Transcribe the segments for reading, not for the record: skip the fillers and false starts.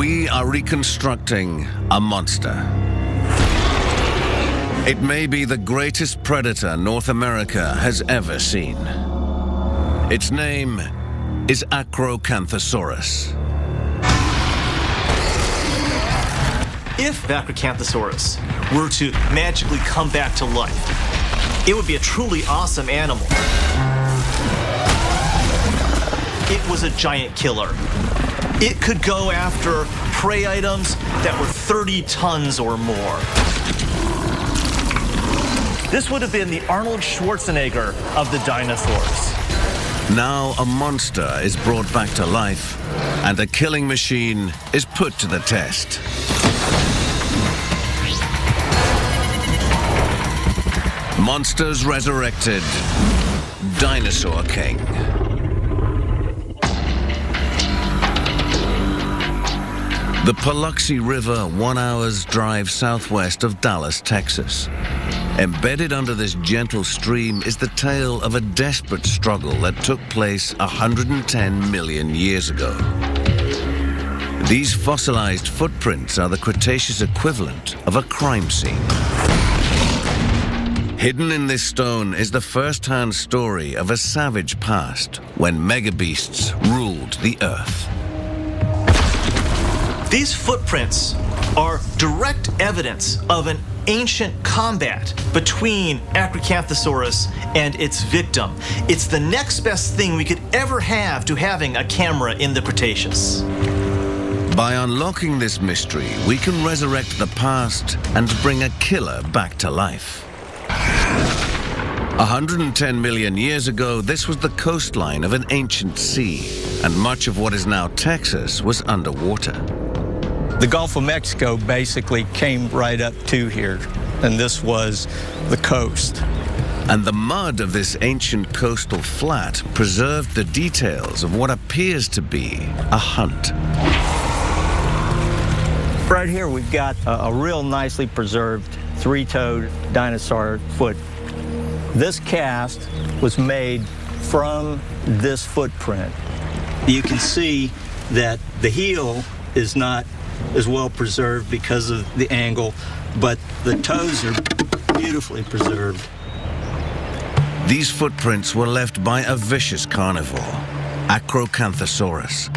We are reconstructing a monster. It may be the greatest predator North America has ever seen. Its name is Acrocanthosaurus. If Acrocanthosaurus were to magically come back to life, it would be a truly awesome animal. It was a giant killer. It could go after prey items that were 30 tons or more. This would have been the Arnold Schwarzenegger of the dinosaurs. Now a monster is brought back to life, and a killing machine is put to the test. Monsters Resurrected, Dinosaur King. The Paluxy River, 1 hour's drive southwest of Dallas, Texas. Embedded under this gentle stream is the tale of a desperate struggle that took place 110 million years ago. These fossilized footprints are the Cretaceous equivalent of a crime scene. Hidden in this stone is the first-hand story of a savage past when megabeasts ruled the earth. These footprints are direct evidence of an ancient combat between Acrocanthosaurus and its victim. It's the next best thing we could ever have to having a camera in the Cretaceous. By unlocking this mystery, we can resurrect the past and bring a killer back to life. 110 million years ago, this was the coastline of an ancient sea, and much of what is now Texas was underwater. The Gulf of Mexico basically came right up to here, and this was the coast. And the mud of this ancient coastal flat preserved the details of what appears to be a hunt. Right here we've got a real nicely preserved three-toed dinosaur foot. This cast was made from this footprint. You can see that the heel is not as well preserved because of the angle, but the toes are beautifully preserved. These footprints were left by a vicious carnivore, Acrocanthosaurus.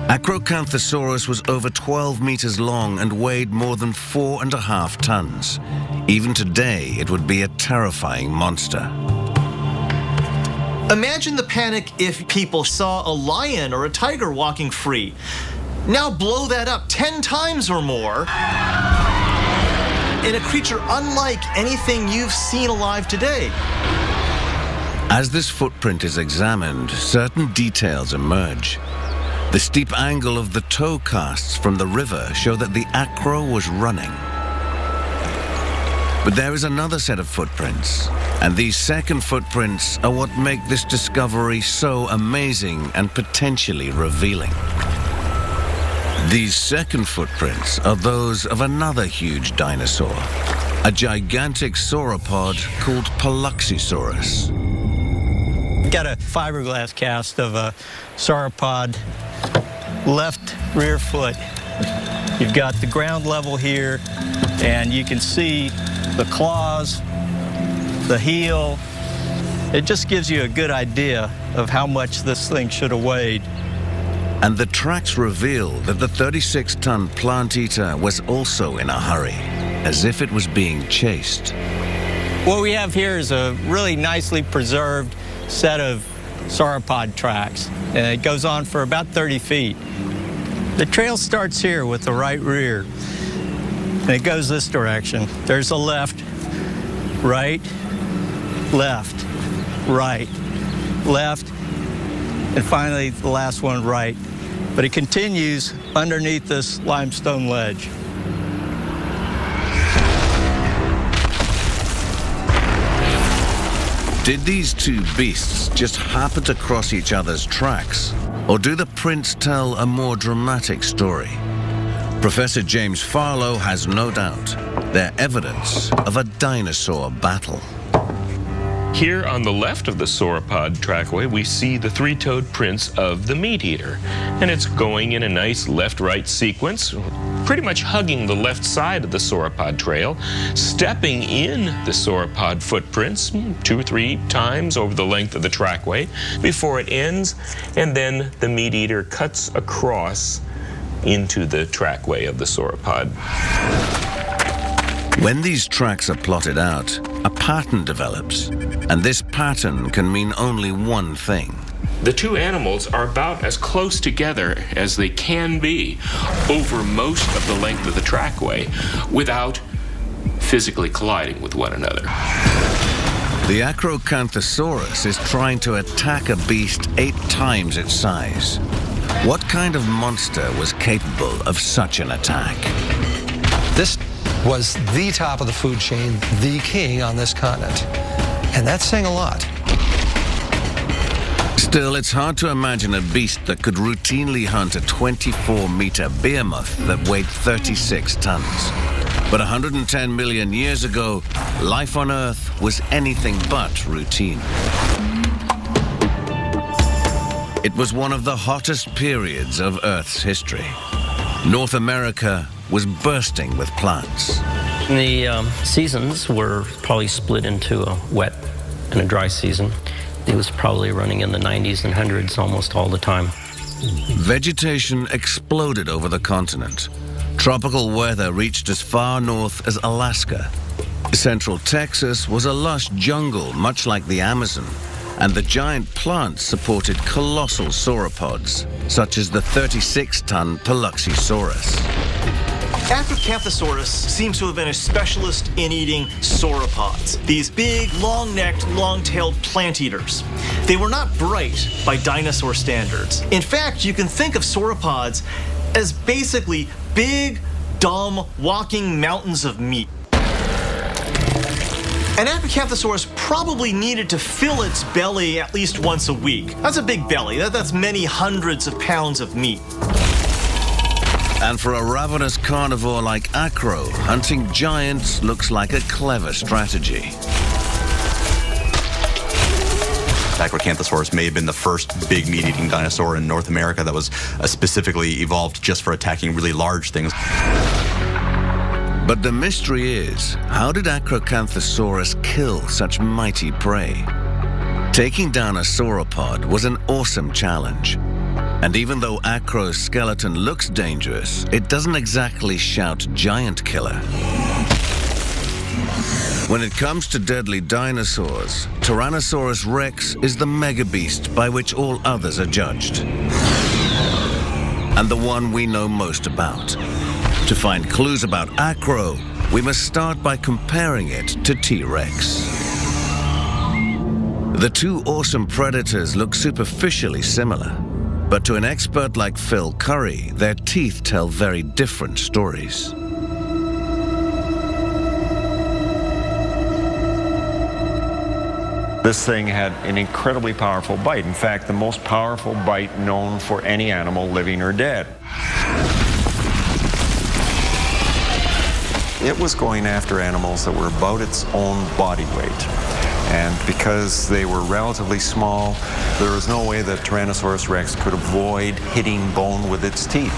Acrocanthosaurus was over 12 meters long and weighed more than 4.5 tons. Even today, it would be a terrifying monster. Imagine the panic if people saw a lion or a tiger walking free. Now blow that up 10 times or more in a creature unlike anything you've seen alive today. As this footprint is examined, certain details emerge. The steep angle of the toe casts from the river show that the acro was running. But there is another set of footprints, and these second footprints are what make this discovery so amazing and potentially revealing. These second footprints are those of another huge dinosaur, a gigantic sauropod called Paluxysaurus. Got a fiberglass cast of a sauropod left rear foot. You've got the ground level here, and you can see the claws, the heel. It just gives you a good idea of how much this thing should have weighed. And the tracks reveal that the 36-ton plant eater was also in a hurry, as if it was being chased. What we have here is a really nicely preserved set of sauropod tracks, and it goes on for about 30 feet. The trail starts here with the right rear, and it goes this direction. There's a left, right, left, right, left, and finally the last one right. But it continues underneath this limestone ledge. Did these two beasts just happen to cross each other's tracks? Or do the prints tell a more dramatic story? Professor James Farlow has no doubt they're evidence of a dinosaur battle. Here on the left of the sauropod trackway, we see the three-toed prints of the meat eater. And it's going in a nice left-right sequence, pretty much hugging the left side of the sauropod trail, stepping in the sauropod footprints 2 or 3 times over the length of the trackway before it ends, and then the meat eater cuts across into the trackway of the sauropod. When these tracks are plotted out, a pattern develops, and this pattern can mean only one thing. The two animals are about as close together as they can be over most of the length of the trackway without physically colliding with one another. The Acrocanthosaurus is trying to attack a beast 8 times its size. What kind of monster was capable of such an attack? This was the top of the food chain, the king on this continent. And that's saying a lot. Still, it's hard to imagine a beast that could routinely hunt a 24-meter behemoth that weighed 36 tons. But 110 million years ago, life on Earth was anything but routine. It was one of the hottest periods of Earth's history. North America was bursting with plants. The seasons were probably split into a wet and a dry season. It was probably running in the 90s and 100s almost all the time. Vegetation exploded over the continent. Tropical weather reached as far north as Alaska. Central Texas was a lush jungle, much like the Amazon, and the giant plants supported colossal sauropods, such as the 36-ton Paluxysaurus. Acrocanthosaurus seems to have been a specialist in eating sauropods, these big, long-necked, long-tailed plant eaters. They were not bright by dinosaur standards. In fact, you can think of sauropods as basically big, dumb, walking mountains of meat. An Acrocanthosaurus probably needed to fill its belly at least once a week. That's a big belly. That's many hundreds of pounds of meat. And for a ravenous carnivore like Acro, hunting giants looks like a clever strategy. Acrocanthosaurus may have been the first big meat-eating dinosaur in North America that was specifically evolved just for attacking really large things. But the mystery is, how did Acrocanthosaurus kill such mighty prey? Taking down a sauropod was an awesome challenge. And even though Acro's skeleton looks dangerous, it doesn't exactly shout giant killer. When it comes to deadly dinosaurs, Tyrannosaurus rex is the megabeast by which all others are judged. And the one we know most about. To find clues about Acro, we must start by comparing it to T-Rex. The two awesome predators look superficially similar, but to an expert like Phil Curry, their teeth tell very different stories. This thing had an incredibly powerful bite. In fact, the most powerful bite known for any animal, living or dead. It was going after animals that were about its own body weight. And because they were relatively small, there was no way that Tyrannosaurus rex could avoid hitting bone with its teeth.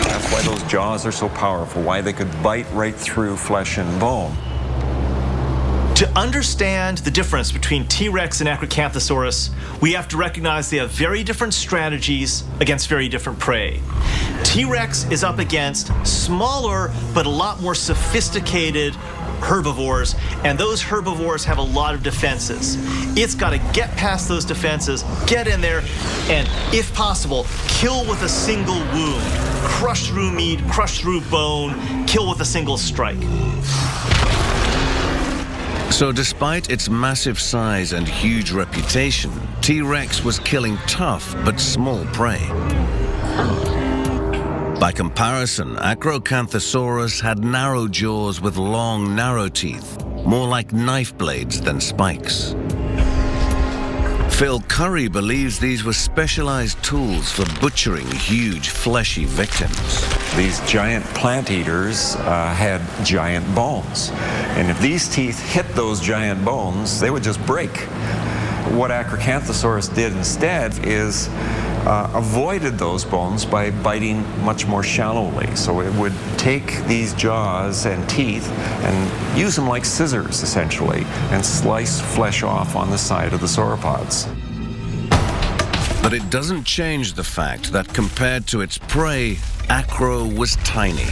That's why those jaws are so powerful, why they could bite right through flesh and bone. To understand the difference between T-Rex and Acrocanthosaurus, we have to recognize they have very different strategies against very different prey. T-Rex is up against smaller but a lot more sophisticated herbivores, and those herbivores have a lot of defenses. It's got to get past those defenses, get in there, and if possible, kill with a single wound. Crush through meat, crush through bone, kill with a single strike. So despite its massive size and huge reputation, T-Rex was killing tough but small prey. By comparison, Acrocanthosaurus had narrow jaws with long, narrow teeth, more like knife blades than spikes. Phil Curry believes these were specialized tools for butchering huge, fleshy victims. These giant plant eaters had giant bones. And if these teeth hit those giant bones, they would just break. What Acrocanthosaurus did instead is avoided those bones by biting much more shallowly. So it would take these jaws and teeth and use them like scissors, essentially, and slice flesh off on the side of the sauropods. But it doesn't change the fact that compared to its prey, Acro was tiny.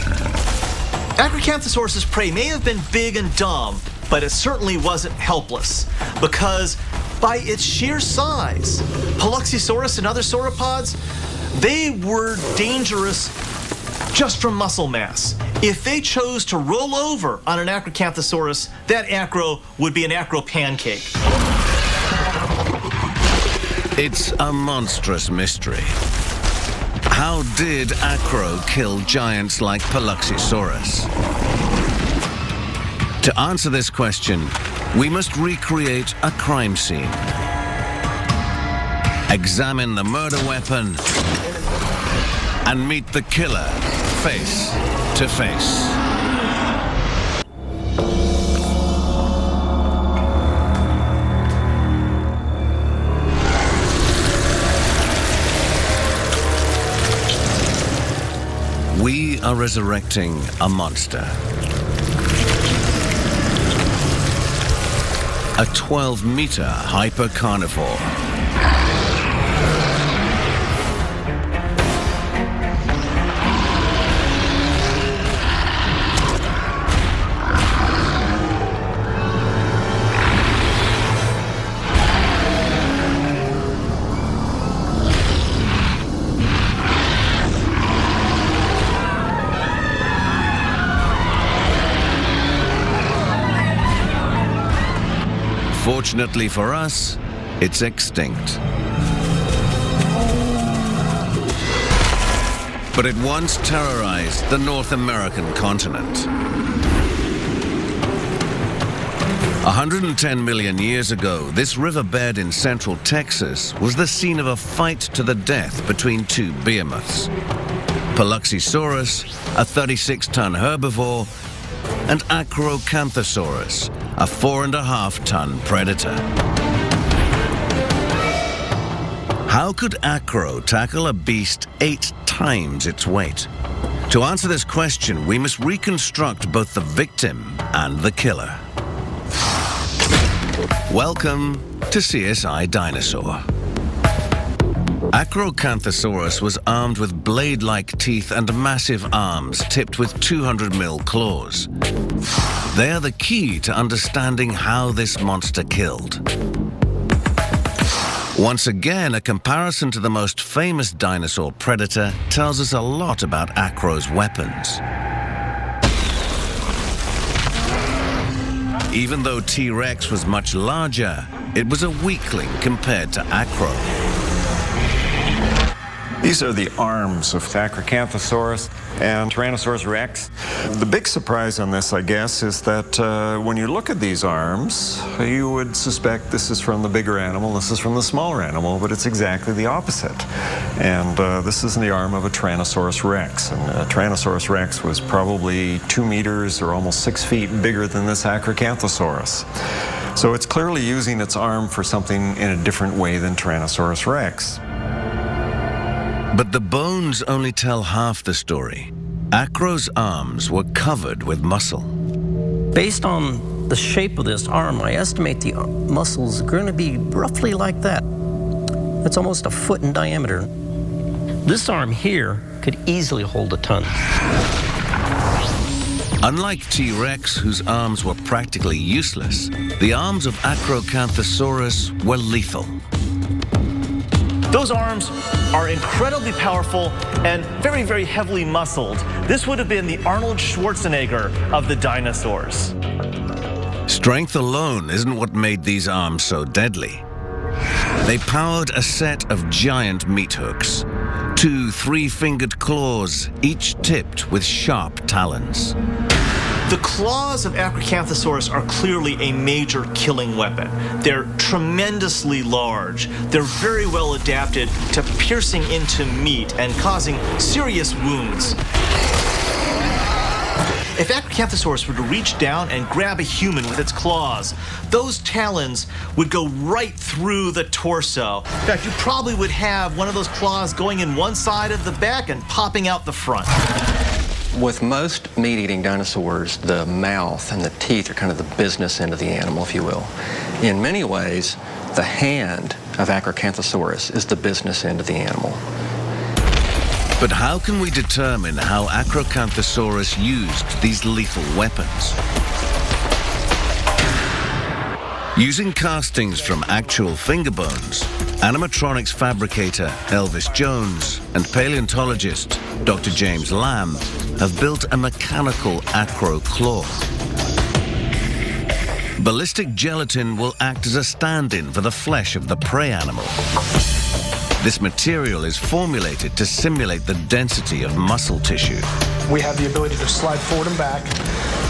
Acrocanthosaurus's prey may have been big and dumb, but it certainly wasn't helpless, because by its sheer size, Paluxysaurus and other sauropods, they were dangerous just from muscle mass. If they chose to roll over on an Acrocanthosaurus, that acro would be an acro pancake. It's a monstrous mystery. How did Acro kill giants like Paluxysaurus? To answer this question, we must recreate a crime scene. Examine the murder weapon and meet the killer face to face. We are resurrecting a monster. A 12-meter hypercarnivore. Fortunately for us, it's extinct. But it once terrorized the North American continent. 110 million years ago, this riverbed in central Texas was the scene of a fight to the death between two behemoths. Paluxysaurus, a 36-ton herbivore, and Acrocanthosaurus, a 4.5-ton predator. How could Acro tackle a beast 8 times its weight? To answer this question, we must reconstruct both the victim and the killer. Welcome to CSI Dinosaur. Acrocanthosaurus was armed with blade-like teeth and massive arms tipped with 200mm claws. They are the key to understanding how this monster killed. Once again, a comparison to the most famous dinosaur predator tells us a lot about Acro's weapons. Even though T-Rex was much larger, it was a weakling compared to Acro. These are the arms of Acrocanthosaurus and Tyrannosaurus rex. The big surprise on this, I guess, is that when you look at these arms, you would suspect this is from the bigger animal, this is from the smaller animal, but it's exactly the opposite. And this is the arm of a Tyrannosaurus rex. And Tyrannosaurus rex was probably 2 meters or almost 6 feet bigger than this Acrocanthosaurus. So it's clearly using its arm for something in a different way than Tyrannosaurus rex. But the bones only tell half the story. Acro's arms were covered with muscle. Based on the shape of this arm, I estimate the muscles are going to be roughly like that. It's almost 1 foot in diameter. This arm here could easily hold a ton. Unlike T-Rex, whose arms were practically useless, the arms of Acrocanthosaurus were lethal. Those arms are incredibly powerful and very, very heavily muscled. This would have been the Arnold Schwarzenegger of the dinosaurs. Strength alone isn't what made these arms so deadly. They powered a set of giant meat hooks, 2 3-fingered claws, each tipped with sharp talons. The claws of Acrocanthosaurus are clearly a major killing weapon. They're tremendously large. They're very well adapted to piercing into meat and causing serious wounds. If Acrocanthosaurus were to reach down and grab a human with its claws, those talons would go right through the torso. In fact, you probably would have one of those claws going in one side of the back and popping out the front. With most meat-eating dinosaurs, the mouth and the teeth are kind of the business end of the animal, if you will. In many ways, the hand of Acrocanthosaurus is the business end of the animal. But how can we determine how Acrocanthosaurus used these lethal weapons? Using castings from actual finger bones, animatronics fabricator Elvis Jones and paleontologist Dr. James Lamb have built a mechanical acro claw. Ballistic gelatin will act as a stand-in for the flesh of the prey animal. This material is formulated to simulate the density of muscle tissue. We have the ability to slide forward and back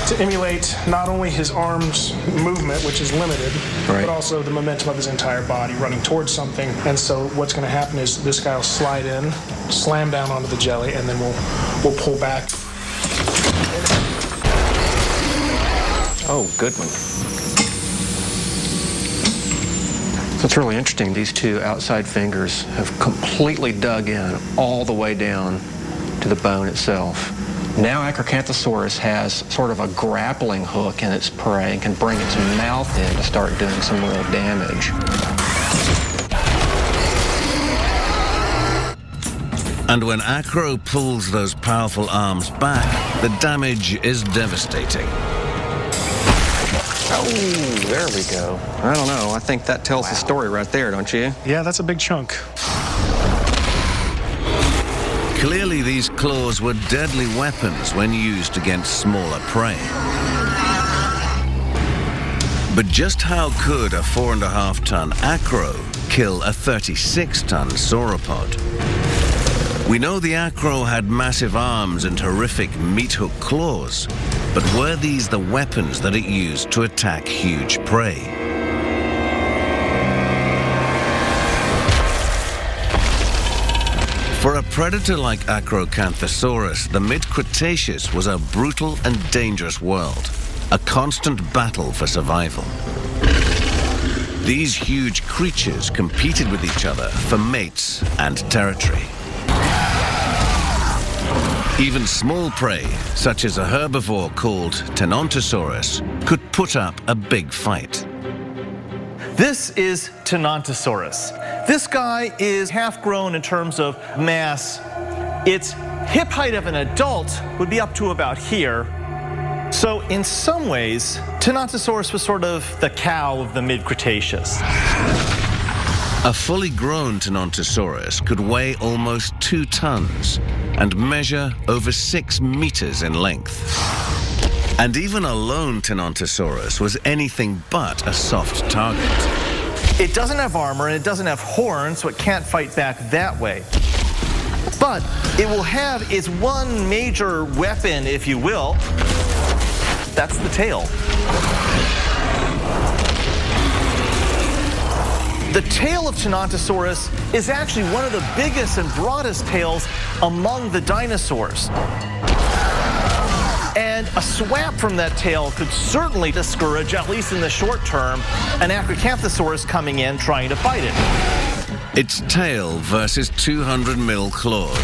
to emulate not only his arms movement, which is limited, but also the momentum of his entire body running towards something. And so what's going to happen is this guy will slide in, slam down onto the jelly, and then we'll pull back. Oh, good one. So it's really interesting. These two outside fingers have completely dug in all the way down to the bone itself. Now Acrocanthosaurus has sort of a grappling hook in its prey and can bring its mouth in to start doing some real damage. And when Acro pulls those powerful arms back, the damage is devastating. Oh, there we go. I don't know. I think that tells the story right there, don't you? Yeah, that's a big chunk. Clearly, these claws were deadly weapons when used against smaller prey. But just how could a 4.5-ton acro kill a 36-ton sauropod? We know the acro had massive arms and horrific meat-hook claws, but were these the weapons that it used to attack huge prey? For a predator like Acrocanthosaurus, the mid-Cretaceous was a brutal and dangerous world, a constant battle for survival. These huge creatures competed with each other for mates and territory. Even small prey, such as a herbivore called Tenontosaurus, could put up a big fight. This is Tenontosaurus. This guy is half-grown in terms of mass. Its hip height of an adult would be up to about here. So in some ways, Tenontosaurus was sort of the cow of the mid-Cretaceous. A fully grown Tenontosaurus could weigh almost 2 tons and measure over 6 meters in length. And even a lone Tenontosaurus was anything but a soft target. It doesn't have armor and it doesn't have horns, so it can't fight back that way. But it will have its one major weapon, if you will. That's the tail. The tail of Tenontosaurus is actually one of the biggest and broadest tails among the dinosaurs. And a swap from that tail could certainly discourage, at least in the short term, an Acrocanthosaurus coming in trying to fight it. Its tail versus 200 mil claws.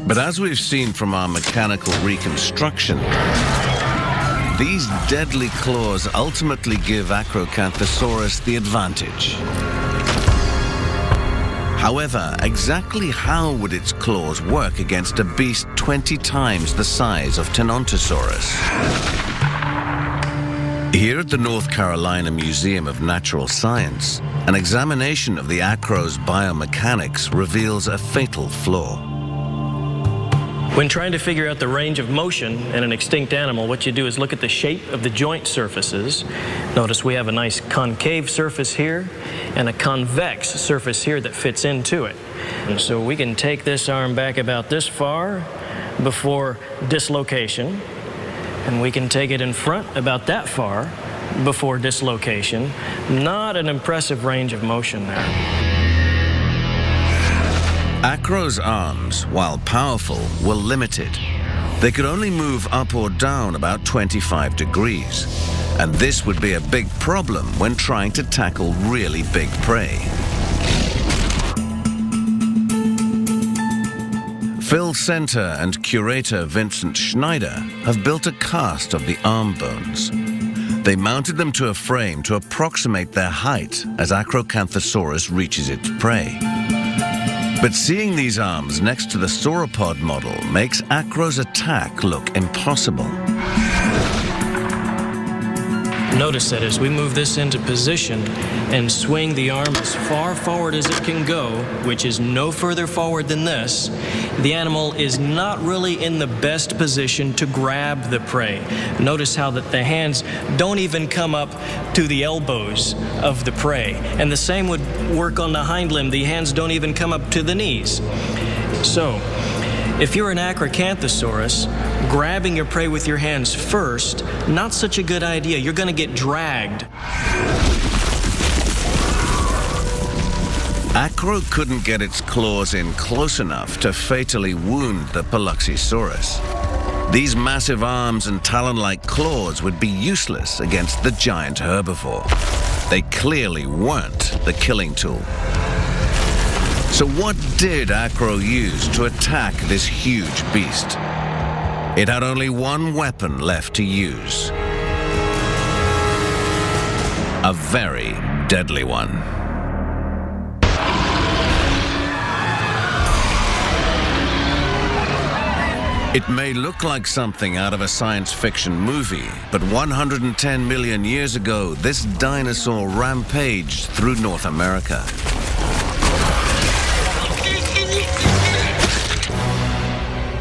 But as we've seen from our mechanical reconstruction, these deadly claws ultimately give Acrocanthosaurus the advantage. However, exactly how would its claws work against a beast 20 times the size of Tenontosaurus? Here at the North Carolina Museum of Natural Science, an examination of the acro's biomechanics reveals a fatal flaw. When trying to figure out the range of motion in an extinct animal, what you do is look at the shape of the joint surfaces. Notice we have a nice concave surface here and a convex surface here that fits into it. And so we can take this arm back about this far, before dislocation, and we can take it in front about that far before dislocation. Not an impressive range of motion there. Acro's arms, while powerful, were limited. They could only move up or down about 25 degrees, and this would be a big problem when trying to tackle really big prey. Phil Center and curator Vincent Schneider have built a cast of the arm bones. They mounted them to a frame to approximate their height as Acrocanthosaurus reaches its prey. But seeing these arms next to the sauropod model makes Acro's attack look impossible. Notice that as we move this into position and swing the arm as far forward as it can go, which is no further forward than this, the animal is not really in the best position to grab the prey. Notice how that the hands don't even come up to the elbows of the prey. And the same would work on the hind limb. The hands don't even come up to the knees. So, if you're an Acrocanthosaurus, grabbing your prey with your hands first, not such a good idea. You're going to get dragged. Acro couldn't get its claws in close enough to fatally wound the Paluxysaurus. These massive arms and talon-like claws would be useless against the giant herbivore. They clearly weren't the killing tool. So what did Acro use to attack this huge beast? It had only one weapon left to use. A very deadly one. It may look like something out of a science fiction movie, but 110 million years ago, this dinosaur rampaged through North America.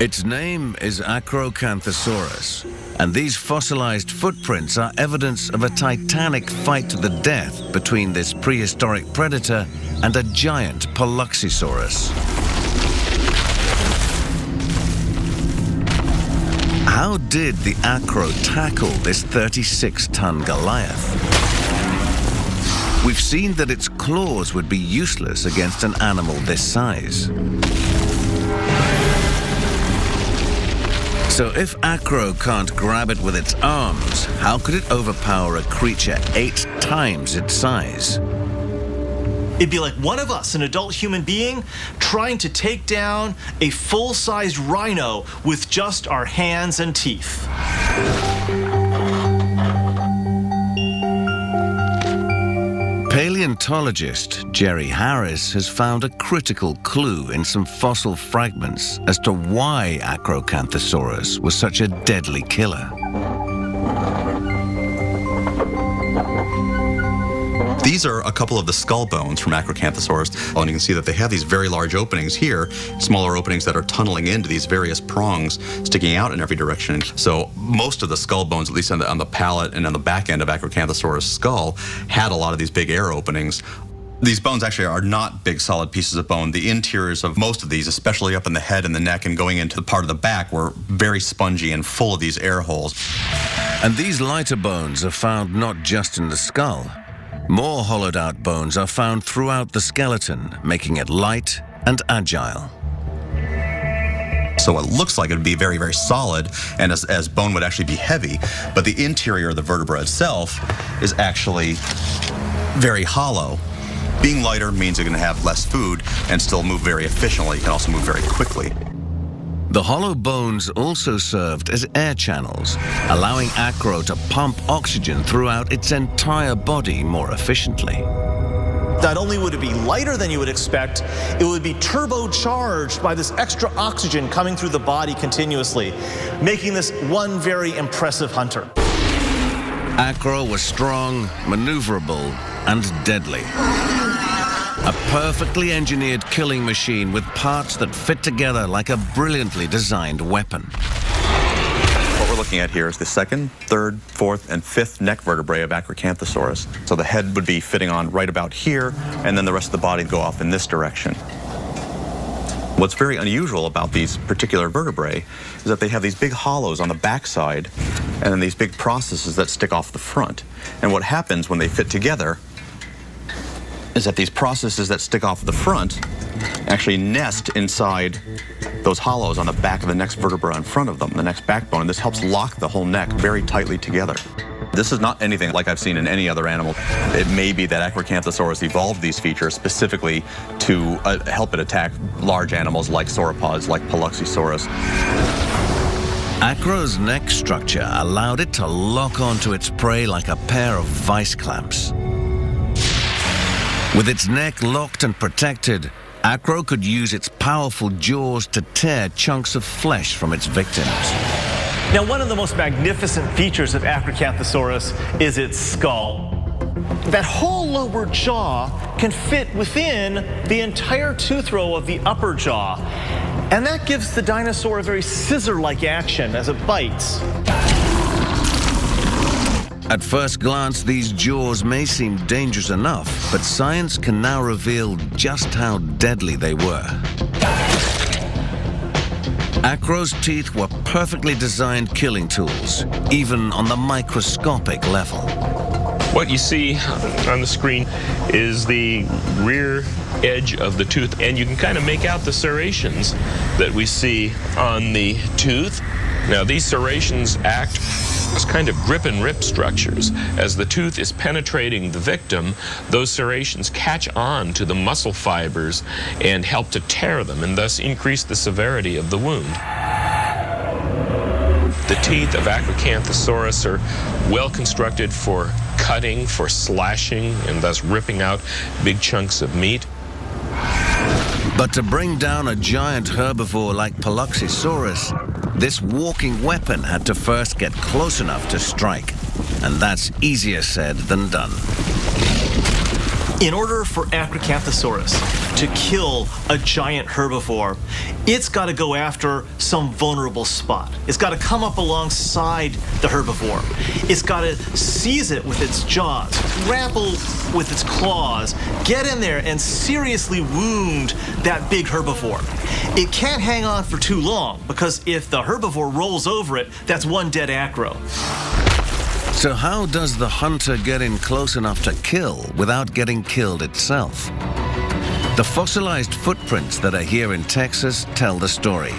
Its name is Acrocanthosaurus, and these fossilized footprints are evidence of a titanic fight to the death between this prehistoric predator and a giant Paluxysaurus. How did the Acro tackle this 36-ton Goliath? We've seen that its claws would be useless against an animal this size. So if Acro can't grab it with its arms, how could it overpower a creature 8 times its size? It'd be like one of us, an adult human being, trying to take down a full-sized rhino with just our hands and teeth. Paleontologist Jerry Harris has found a critical clue in some fossil fragments as to why Acrocanthosaurus was such a deadly killer. These are a couple of the skull bones from Acrocanthosaurus, and you can see that they have these very large openings here, smaller openings that are tunneling into these various prongs sticking out in every direction. So most of the skull bones, at least on the palate and on the back end of Acrocanthosaurus' skull, had a lot of these big air openings. These bones actually are not big solid pieces of bone. The interiors of most of these, especially up in the head and the neck and going into the part of the back, were very spongy and full of these air holes. And these lighter bones are found not just in the skull. More hollowed-out bones are found throughout the skeleton, making it light and agile. So it looks like it would be very, very solid, and as bone would actually be heavy, but the interior of the vertebra itself is actually very hollow. Being lighter means you're going to have less food and still move very efficiently. You can also move very quickly. The hollow bones also served as air channels, allowing Acro to pump oxygen throughout its entire body more efficiently. Not only would it be lighter than you would expect, it would be turbocharged by this extra oxygen coming through the body continuously, making this one very impressive hunter. Acro was strong, maneuverable, and deadly. A perfectly engineered killing machine with parts that fit together like a brilliantly designed weapon. What we're looking at here is the second, third, fourth, and fifth neck vertebrae of Acrocanthosaurus. So the head would be fitting on right about here, and then the rest of the body would go off in this direction. What's very unusual about these particular vertebrae is that they have these big hollows on the backside and then these big processes that stick off the front. And what happens when they fit together is that these processes that stick off the front actually nest inside those hollows on the back of the next vertebra in front of them, the next backbone, and this helps lock the whole neck very tightly together. This is not anything like I've seen in any other animal. It may be that Acrocanthosaurus evolved these features specifically to help it attack large animals like sauropods, like Paluxysaurus. Acro's neck structure allowed it to lock onto its prey like a pair of vice clamps. With its neck locked and protected, Acro could use its powerful jaws to tear chunks of flesh from its victims. Now, one of the most magnificent features of Acrocanthosaurus is its skull. That whole lower jaw can fit within the entire tooth row of the upper jaw. And that gives the dinosaur a very scissor-like action as it bites. At first glance, these jaws may seem dangerous enough, but science can now reveal just how deadly they were. Acro's teeth were perfectly designed killing tools, even on the microscopic level. What you see on the screen is the rear edge of the tooth, and you can kind of make out the serrations that we see on the tooth. Now, these serrations act as kind of grip and rip structures. As the tooth is penetrating the victim, those serrations catch on to the muscle fibers and help to tear them and thus increase the severity of the wound. The teeth of Acrocanthosaurus are well constructed for cutting, for slashing, and thus ripping out big chunks of meat. But to bring down a giant herbivore like Paluxysaurus, this walking weapon had to first get close enough to strike. And that's easier said than done. In order for Acrocanthosaurus to kill a giant herbivore, it's got to go after some vulnerable spot. It's got to come up alongside the herbivore. It's got to seize it with its jaws, grapple with its claws, get in there and seriously wound that big herbivore. It can't hang on for too long, because if the herbivore rolls over it, that's one dead acro. So how does the hunter get in close enough to kill without getting killed itself? The fossilized footprints that are here in Texas tell the story.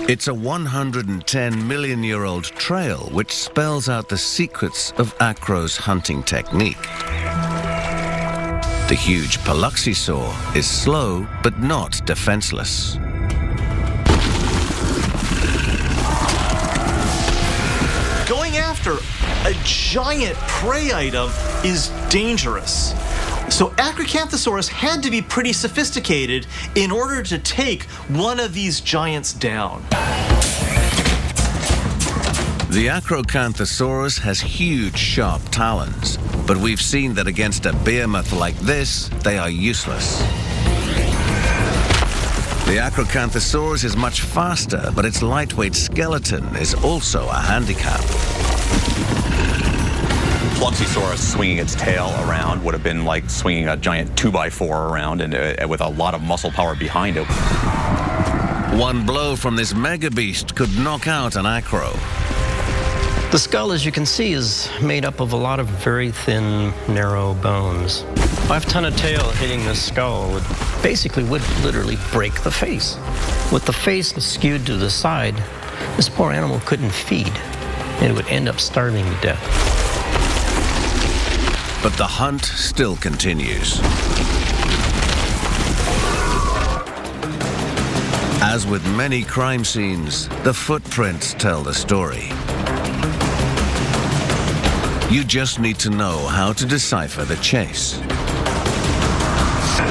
It's a 110-million-year-old trail which spells out the secrets of Acro's hunting technique. The huge Paluxysaur is slow but not defenseless. Going after a giant prey item is dangerous. So Acrocanthosaurus had to be pretty sophisticated in order to take one of these giants down. The Acrocanthosaurus has huge, sharp talons, but we've seen that against a behemoth like this, they are useless. The Acrocanthosaurus is much faster, but its lightweight skeleton is also a handicap. Paluxysaurus swinging its tail around would have been like swinging a giant 2x4 around, and with a lot of muscle power behind it. One blow from this mega beast could knock out an acro. The skull, as you can see, is made up of a lot of very thin, narrow bones. A 5-ton of tail hitting the skull would literally break the face. With the face skewed to the side, this poor animal couldn't feed, and it would end up starving to death. But the hunt still continues. As with many crime scenes, the footprints tell the story. You just need to know how to decipher the chase.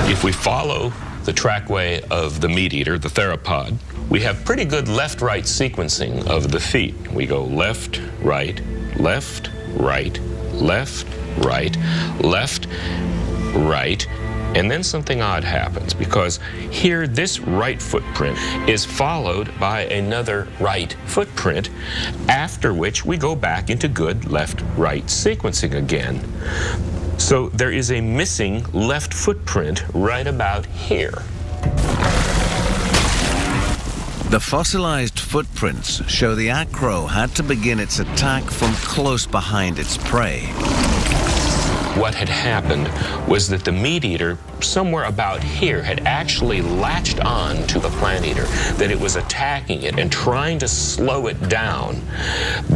If we follow the trackway of the meat eater, the theropod, we have pretty good left-right sequencing of the feet. We go left, right, left, right, left, right, left, right, and then something odd happens, because here this right footprint is followed by another right footprint, after which we go back into good left-right sequencing again. So there is a missing left footprint right about here. The fossilized footprints show the acro had to begin its attack from close behind its prey. What had happened was that the meat eater, somewhere about here, had actually latched on to the plant eater, that it was attacking it and trying to slow it down.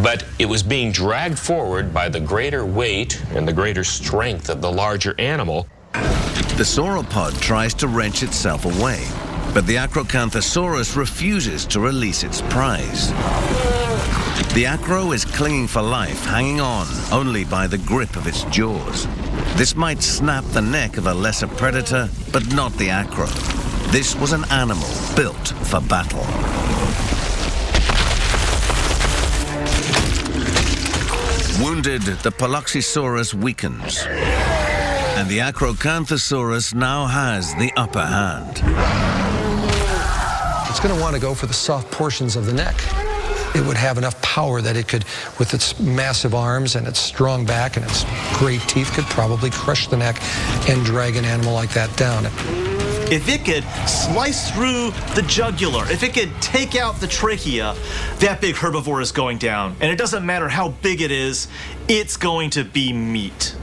But it was being dragged forward by the greater weight and the greater strength of the larger animal. The sauropod tries to wrench itself away, but the Acrocanthosaurus refuses to release its prize. The acro is clinging for life, hanging on only by the grip of its jaws. This might snap the neck of a lesser predator, but not the acro. This was an animal built for battle. Wounded, the Poloxysaurus weakens, and the Acrocanthosaurus now has the upper hand. It's going to want to go for the soft portions of the neck. It would have enough power that it could, with its massive arms and its strong back and its great teeth, could probably crush the neck and drag an animal like that down. If it could slice through the jugular, if it could take out the trachea, that big herbivore is going down. And it doesn't matter how big it is, it's going to be meat.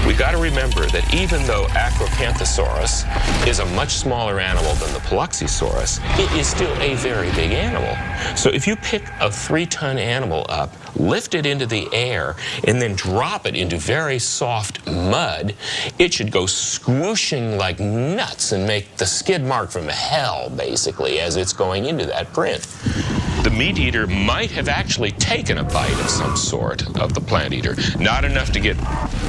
We got to remember that even though Acrocanthosaurus is a much smaller animal than the Poloxysaurus, it is still a very big animal. So if you pick a 3-ton animal up, lift it into the air, and then drop it into very soft mud, it should go swooshing like nuts and make the skid mark from hell, basically, as it's going into that print. The meat eater might have actually taken a bite of some sort of the plant eater, not enough to get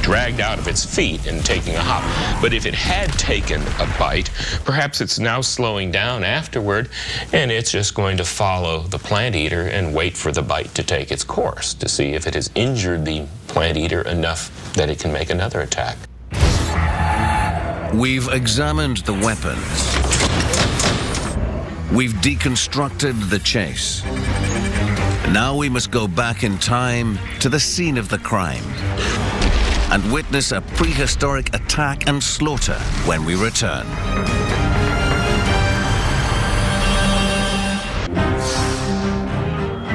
dragged out of its feet and taking a hop. But if it had taken a bite, perhaps it's now slowing down afterward, and it's just going to follow the plant eater and wait for the bite to take its course to see if it has injured the plant eater enough that it can make another attack. We've examined the weapons. We've deconstructed the chase. Now we must go back in time to the scene of the crime and witness a prehistoric attack and slaughter when we return.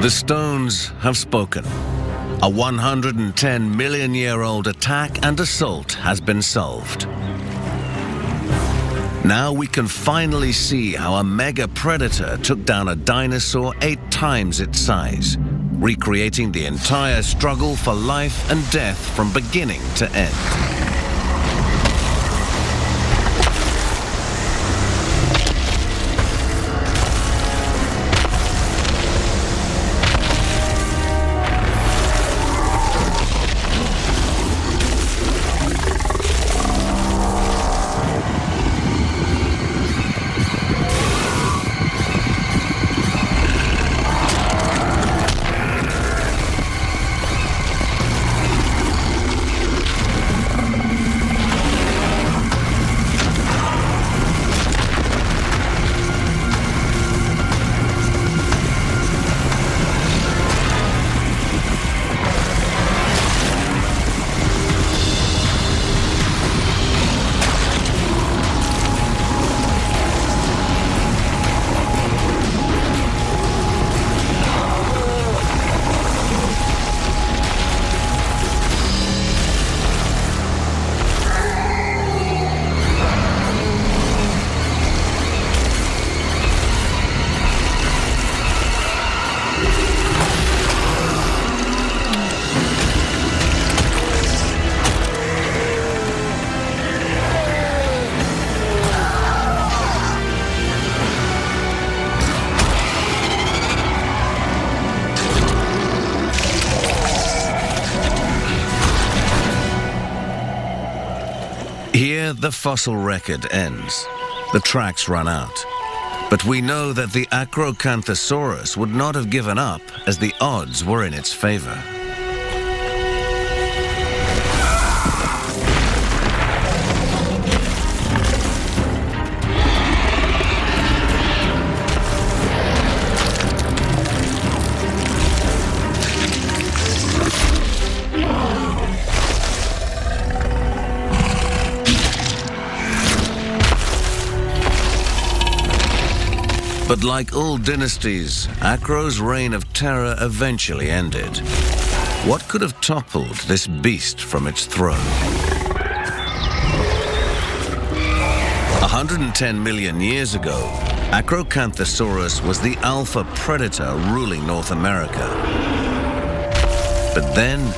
The stones have spoken. A 110-million-year-old attack and assault has been solved. Now we can finally see how a mega predator took down a dinosaur 8 times its size, recreating the entire struggle for life and death from beginning to end. Here, the fossil record ends. The tracks run out. But we know that the Acrocanthosaurus would not have given up as the odds were in its favor. But like all dynasties, Acro's reign of terror eventually ended. What could have toppled this beast from its throne? 110 million years ago, Acrocanthosaurus was the alpha predator ruling North America. But then,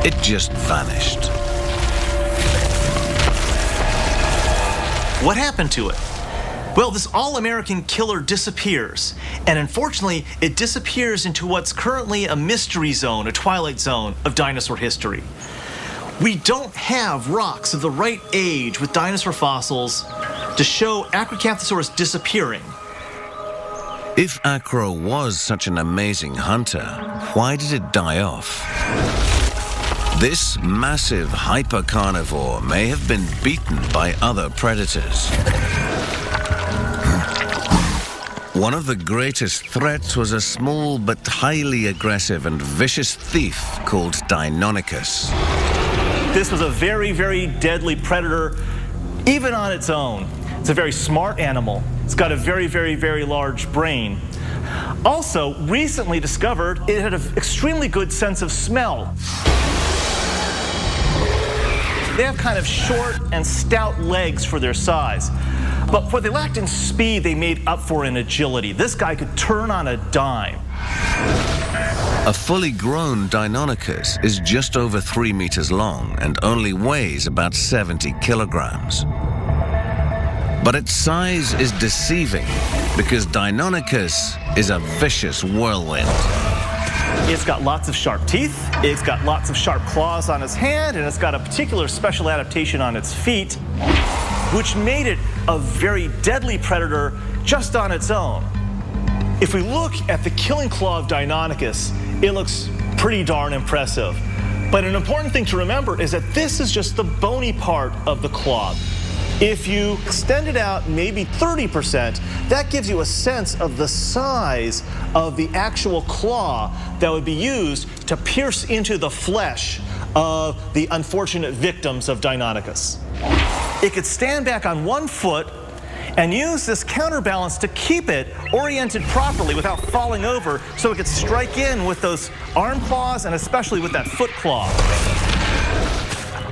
it just vanished. What happened to it? Well, this all-American killer disappears, and unfortunately, it disappears into what's currently a mystery zone, a twilight zone of dinosaur history. We don't have rocks of the right age with dinosaur fossils to show Acrocanthosaurus disappearing. If Acro was such an amazing hunter, why did it die off? This massive hypercarnivore may have been beaten by other predators. One of the greatest threats was a small but highly aggressive and vicious thief called Deinonychus. This was a very, very deadly predator, even on its own. It's a very smart animal. It's got a very, very, very large brain. Also, recently discovered, it had an extremely good sense of smell. They have kind of short and stout legs for their size. But what they lacked in speed, they made up for in agility. This guy could turn on a dime. A fully grown Deinonychus is just over 3 meters long and only weighs about 70 kilograms. But its size is deceiving because Deinonychus is a vicious whirlwind. It's got lots of sharp teeth, it's got lots of sharp claws on its hand, and it's got a particular special adaptation on its feet, which made it a very deadly predator just on its own. If we look at the killing claw of Deinonychus, it looks pretty darn impressive. But an important thing to remember is that this is just the bony part of the claw. If you extend it out maybe 30%, that gives you a sense of the size of the actual claw that would be used to pierce into the flesh of the unfortunate victims of Deinonychus. It could stand back on one foot and use this counterbalance to keep it oriented properly without falling over so it could strike in with those arm claws and especially with that foot claw.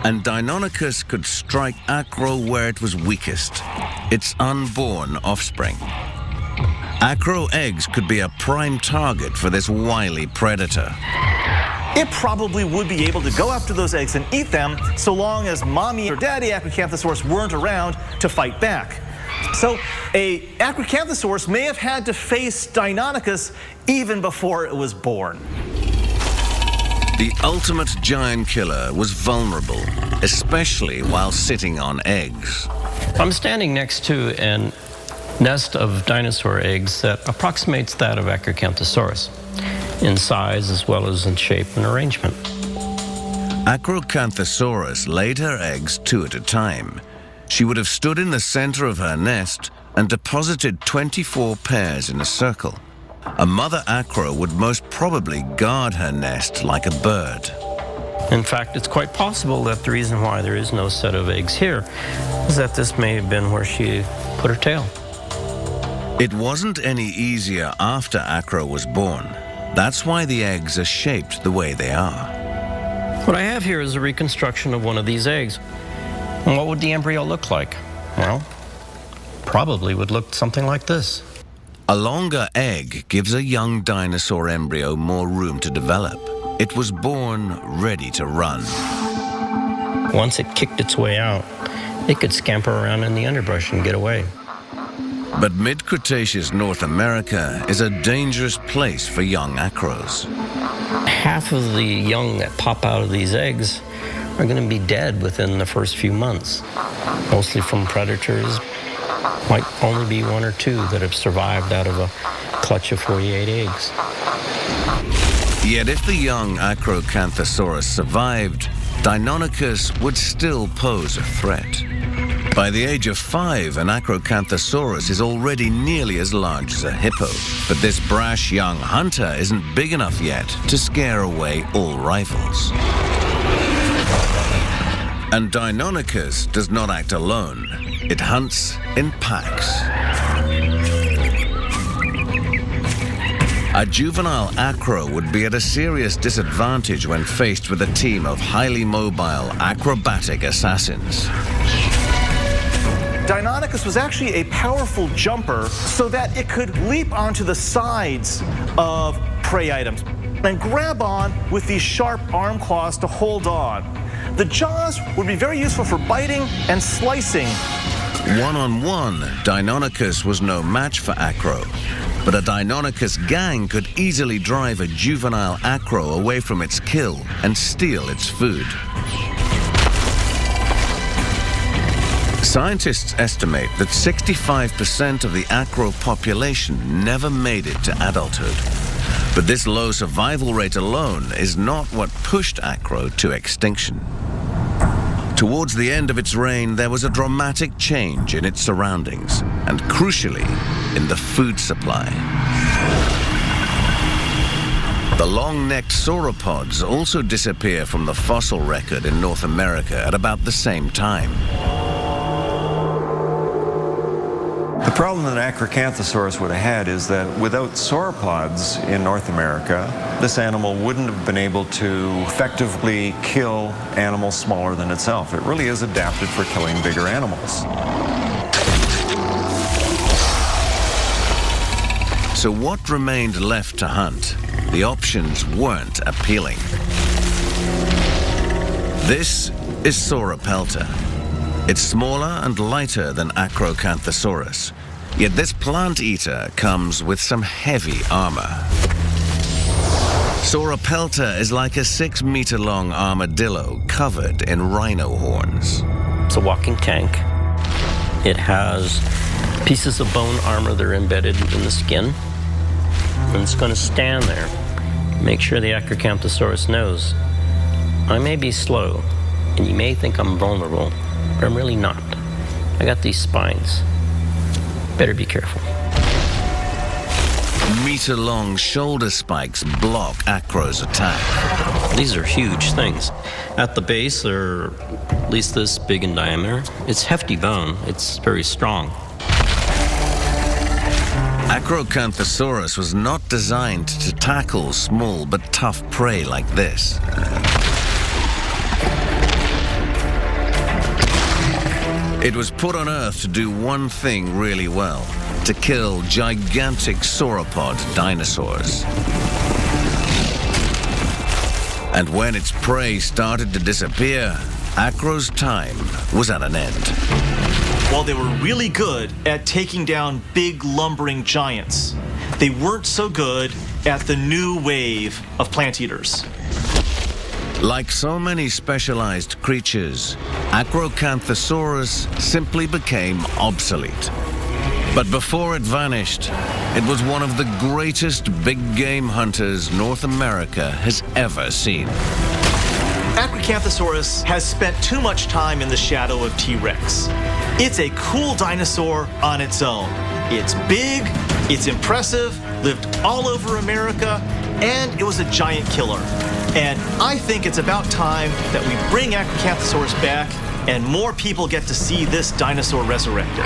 And Deinonychus could strike Acro where it was weakest, its unborn offspring. Acro eggs could be a prime target for this wily predator. It probably would be able to go after those eggs and eat them so long as mommy or daddy Acrocanthosaurus weren't around to fight back. So a Acrocanthosaurus may have had to face Deinonychus even before it was born. The ultimate giant killer was vulnerable, especially while sitting on eggs. I'm standing next to a nest of dinosaur eggs that approximates that of Acrocanthosaurus in size as well as in shape and arrangement. Acrocanthosaurus laid her eggs 2 at a time. She would have stood in the center of her nest and deposited 24 pairs in a circle. A mother acro would most probably guard her nest like a bird. In fact, it's quite possible that the reason why there is no set of eggs here is that this may have been where she put her tail. It wasn't any easier after Acro was born. That's why the eggs are shaped the way they are. What I have here is a reconstruction of one of these eggs. And what would the embryo look like? Well, probably would look something like this. A longer egg gives a young dinosaur embryo more room to develop. It was born ready to run. Once it kicked its way out, it could scamper around in the underbrush and get away. But mid-Cretaceous North America is a dangerous place for young acros. Half of the young that pop out of these eggs are going to be dead within the first few months, mostly from predators. Might only be 1 or 2 that have survived out of a clutch of 48 eggs. Yet if the young Acrocanthosaurus survived, Deinonychus would still pose a threat. By the age of 5, an Acrocanthosaurus is already nearly as large as a hippo, but this brash young hunter isn't big enough yet to scare away all rivals. And Deinonychus does not act alone. It hunts in packs. A juvenile acro would be at a serious disadvantage when faced with a team of highly mobile, acrobatic assassins. Deinonychus was actually a powerful jumper so that it could leap onto the sides of prey items and grab on with these sharp arm claws to hold on. The jaws would be very useful for biting and slicing. One-on-one, Deinonychus was no match for acro, but a Deinonychus gang could easily drive a juvenile acro away from its kill and steal its food. Scientists estimate that 65% of the acro population never made it to adulthood. But this low survival rate alone is not what pushed acro to extinction. Towards the end of its reign, there was a dramatic change in its surroundings, and crucially, in the food supply. The long-necked sauropods also disappear from the fossil record in North America at about the same time. The problem that Acrocanthosaurus would have had is that without sauropods in North America, this animal wouldn't have been able to effectively kill animals smaller than itself. It really is adapted for killing bigger animals. So what remained left to hunt? The options weren't appealing. This is Sauropelta. It's smaller and lighter than Acrocanthosaurus, yet this plant eater comes with some heavy armor. Sauropelta is like a 6-meter-long armadillo covered in rhino horns. It's a walking tank. It has pieces of bone armor that are embedded in the skin, and it's going to stand there. Make sure the Acrocanthosaurus knows, I may be slow, and you may think I'm vulnerable, but I'm really not. I got these spines. Better be careful. Meter-long shoulder spikes block Acro's attack. These are huge things. At the base, they're at least this big in diameter. It's hefty bone. It's very strong. Acrocanthosaurus was not designed to tackle small but tough prey like this. It was put on Earth to do one thing really well, to kill gigantic sauropod dinosaurs. And when its prey started to disappear, Acro's time was at an end. While they were really good at taking down big lumbering giants, they weren't so good at the new wave of plant eaters. Like so many specialized creatures, Acrocanthosaurus simply became obsolete. But before it vanished, it was one of the greatest big game hunters North America has ever seen. Acrocanthosaurus has spent too much time in the shadow of T-Rex. It's a cool dinosaur on its own. It's big, it's impressive, lived all over America, and it was a giant killer. And I think it's about time that we bring Acrocanthosaurus back and more people get to see this dinosaur resurrected.